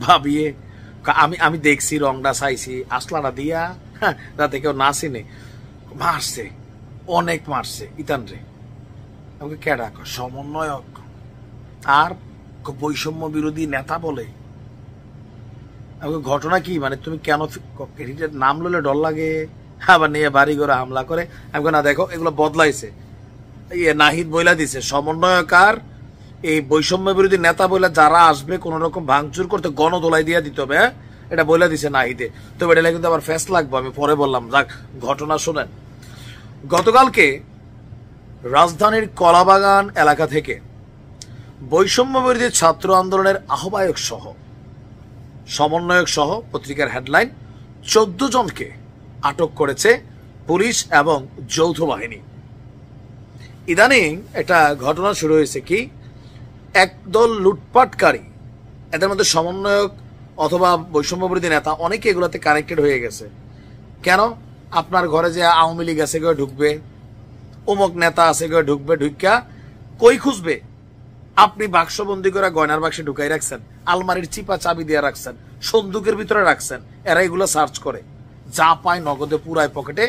ভাবিয়ে আমি আমি দেখছি, রংটা চাইছি, আসলাটা দিয়া যাতে কেউ না চিনে মারছে, অনেক মারছে ইতান রে। আমাকে কেডা সমন্বয়ক আর বৈষম্য বিরোধী নেতা বলে। আমাকে ঘটনা কি, মানে তুমি কেন নাম লইলে ডর লাগে, আবার নিয়ে বাড়ি ঘরে হামলা করে। আমাকে না দেখো এগুলো বদলাইছে, নাহিদ বইলা দিছে সমন্বয়ক আর এই বৈষম্য বিরোধী নেতা বলে যারা আসবে কোন রকম ভাঙচুর করতে গণদোলাই দিয়া দিতে হবে, এটা বইলা দিছে নাহিদে। তবে এটা কিন্তু আবার ফেস লাগবো, আমি পরে বললাম। যাক, ঘটনা শোনেন। গতকালকে রাজধানীর কলাবাগান এলাকা থেকে বৈষম্য বিরোধী ছাত্র আন্দোলনের আহ্বায়ক সহ সমন্বয়ক সহ পত্রিকার হেডলাইন 14 জনকে আটক করেছে পুলিশ এবং যৌথ বাহিনী। ইদানিং একটা ঘটনা শুরু হয়েছে কি, একদল লুটপাটকারী, এদের মধ্যে সমন্বয়ক অথবা বৈষম্য বিরোধী নেতা অনেকে এগুলোতে কানেক্টেড হয়ে গেছে। কেন? আপনার ঘরে যে আওয়ামী লীগ আছে কেউ ঢুকবে, অমুক নেতা আছে কেউ ঢুকবে, ঢুকা কই খুঁজবে? আপনি বাক্সবন্দি করে গয়নার বাক্সে ঢুকাই রাখছেন, আলমারির চিপা চাবি দিয়ে রাখছেন, সন্দুকের ভিতরে রাখছেন, এরা এগুলো সার্চ করে, যা পায় নগদে পুরাই পকেটে,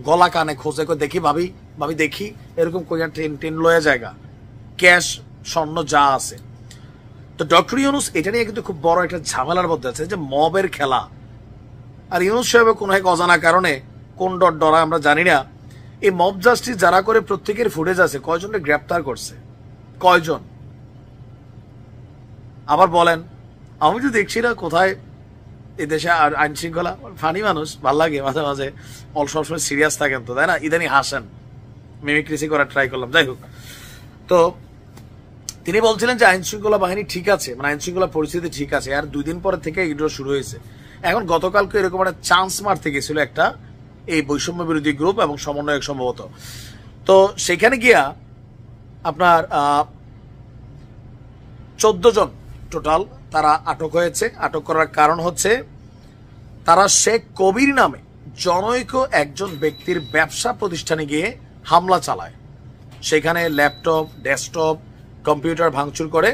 গলা কানে খোঁজে, দেখি ভাবি ভাবি দেখি, এরকম কইয়া ট্রেন লয়ে জায়গা, ক্যাশ স্বর্ণ যা আছে। তো ডক্টর ইউনুস এটা নিয়ে কিন্তু খুব বড় একটা ঝামেলার মধ্যে আছে, যে মবের খেলা। আর ইউনুস সাহেব কোন এক অজানা কারণে কোন ডরা আমরা জানি না, এই মব জাস্টিস যারা করে প্রত্যেকের ফুটেজ আছে, কয়জনকে গ্রেপ্তার করছে, কয়জন? আবার বলেন, আমি তো দেখছি না কোথায় এই দেশে আইন শৃঙ্খলা। ফানি মানুষ, ভাল লাগে মাঝে মাঝে, সবসময় সিরিয়াস থাকেন তো, তাই না? ইদানি হাসেন, মিমিক্রিসি করার ট্রাই করলাম। যাই হোক, তো তিনি বলছিলেন যে আইন শৃঙ্খলা বাহিনী ঠিক আছে, মানে আইন শৃঙ্খলা পরিস্থিতি ঠিক আছে। আর 2 দিন পরে থেকে এগুলো শুরু হয়েছে। এখন গতকালকে এরকম একটা চান্স মারতে গেছিল একটা এই বৈষম্য বিরোধী গ্রুপ এবং সমন্বয়ক সম্ভবত। তো সেখানে গিয়া আপনার 14 জন টোটাল তারা আটক হয়েছে। আটক করার কারণ হচ্ছে তারা শেখ কবির নামে জনৈক একজন ব্যক্তির ব্যবসা প্রতিষ্ঠানে গিয়ে হামলা চালায়, সেখানে ল্যাপটপ, ডেস্কটপ, কম্পিউটার ভাঙচুর করে।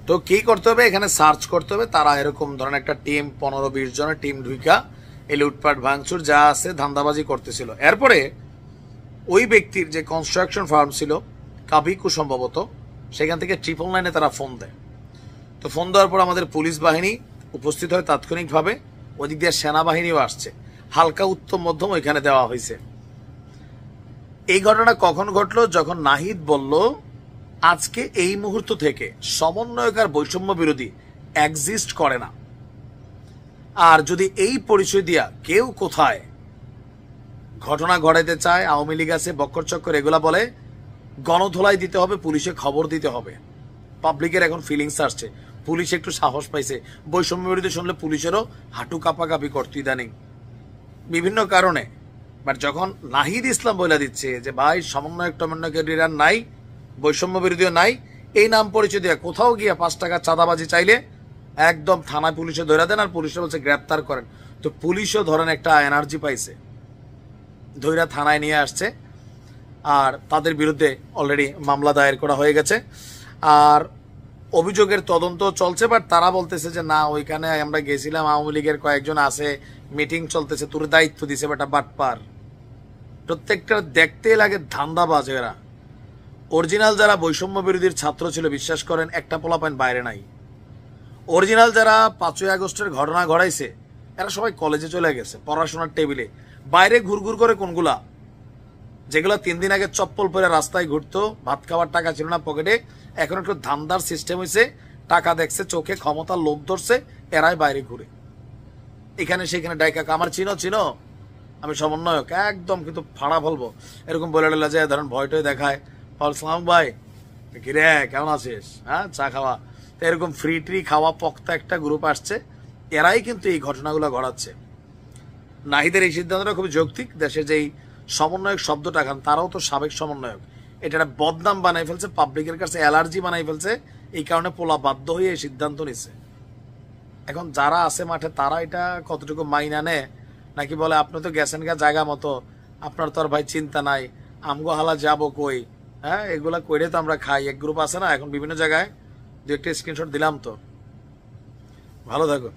তো কি করতে হবে, এখানে সার্চ করতে হবে। তারা এরকম ধরনের একটা টিম, 15-20 জনের টিম ঢুইকা এই লুটপাট ভাঙচুর যা আছে ধান্দাবাজি করতেছিল। এরপরে ওই ব্যক্তির যে কনস্ট্রাকশন ফার্ম ছিল কাবিকু সম্ভবত, সেখান থেকে 999-এ তারা ফোন দেয়। তো ফোন দেওয়ার পর আমাদের পুলিশ বাহিনী উপস্থিত হয় তাৎক্ষণিকভাবে, ওদিক দিয়ে সেনাবাহিনীও আসছে, হালকা উত্তম মধ্যম ওইখানে দেওয়া হয়েছে। এই ঘটনা কখন ঘটলো? যখন নাহিদ বলল আজকে এই মুহূর্ত থেকে সমন্বয়ক আর বৈষম্য বিরোধী এক্সিস্ট করে না, আর যদি এই পরিচয় দিয়া কেউ কোথায় ঘটনা ঘটাইতে চায়, আওয়ামী লীগ আছে, বক্কর চক্কর এগুলা বলে, গণধোলাই দিতে হবে, পুলিশে খবর দিতে হবে। পাবলিকের এখন ফিলিংস আসছে, পুলিশ একটু সাহস পাইছে। বৈষম্য বিরোধী শুনলে পুলিশেরও হাঁটু কাঁপাকাঁপি করতো ইদানিং বিভিন্ন কারণে। বাট যখন নাহিদ ইসলাম বলে দিচ্ছে যে ভাই সমন্বয়ক টমন্বয়কের আর নাই, বৈষম্য বিরোধীও নাই, এই নাম পরিচয় দিয়ে কোথাও গিয়ে 5 টাকা চাঁদাবাজি চাইলে একদম থানায় পুলিশে ধরে দেন, আর পুলিশে বলছে গ্রেপ্তার করেন। তো পুলিশও ধরেন একটা এনার্জি পাইছে, ধৈরা থানায় নিয়ে আসছে, আর তাদের বিরুদ্ধে অলরেডি মামলা দায়ের করা হয়ে গেছে, আর অভিযোগের তদন্ত চলছে। বাট তারা বলতেছে যে না, ওইখানে আমরা গেছিলাম, আওয়ামী লীগের কয়েকজন আছে, মিটিং চলতেছে, তোর দায়িত্ব দিছে বেটা বাটপার। প্রত্যেকটা দেখতে লাগে ধান্দাবাজ এরা। অরিজিনাল যারা বৈষম্য বিরোধীর ছাত্র ছিল, বিশ্বাস করেন একটা পোলাপাইন বাইরে নাই। অরিজিনাল যারা 5ই আগস্টের ঘটনা ঘটাইছে, এরা সবাই কলেজে চলে গেছে, পড়াশোনার টেবিলে। বাইরে ঘুরঘুর করে কোনগুলা, যেগুলো 3 দিন আগে চপ্পল পরে রাস্তায় ঘুরতো, ভাত খাওয়ার টাকা ছিল না পকেটে, এখন একটু ধান্দার সিস্টেম হয়েছে, টাকা দেখছে চোখে, ক্ষমতার লোভ ধরছে, এরাই বাইরে ঘুরে। এখানে সেখানে ডাইকা আমার চিনো আমি সমন্বয়ক, একদম কিন্তু ফাড়া বলবো এরকম বলে ডেলা যায়, ধরেন ভয়টয় দেখায়, সালাম ভাই কিরে কেমন আছিস, হ্যাঁ চা খাওয়া। তো এরকম ফ্রি ট্রি খাওয়া পক্তা একটা গ্রুপ আসছে, এরাই কিন্তু এই ঘটনাগুলো ঘটাচ্ছে। নাহিদের এই সিদ্ধান্তটা খুবই যৌক্তিক। দেশে যেই সমন্বয়ক শব্দটা, খান তারাও তো সাবেক সমন্বয়ক, এটা একটা বদনাম বানাই ফেলছে, পাবলিকের কাছে অ্যালার্জি বানাই ফেলছে, এই কারণে পোলা বাধ্য হয়ে এই সিদ্ধান্ত নিছে। এখন যারা আছে মাঠে তারা এটা কতটুকু মাইনা নেয়, নাকি বলে আপনি তো গেছেন গা জায়গা মতো, আপনার তো আর ভাই চিন্তা নাই, আমগো হালা যাবো কই, হ্যাঁ এগুলা কইরে তো আমরা খাই। এক গ্রুপ আছে না এখন বিভিন্ন জায়গায়, 2-1টা স্ক্রিনশট দিলাম। তো ভালো থাকো।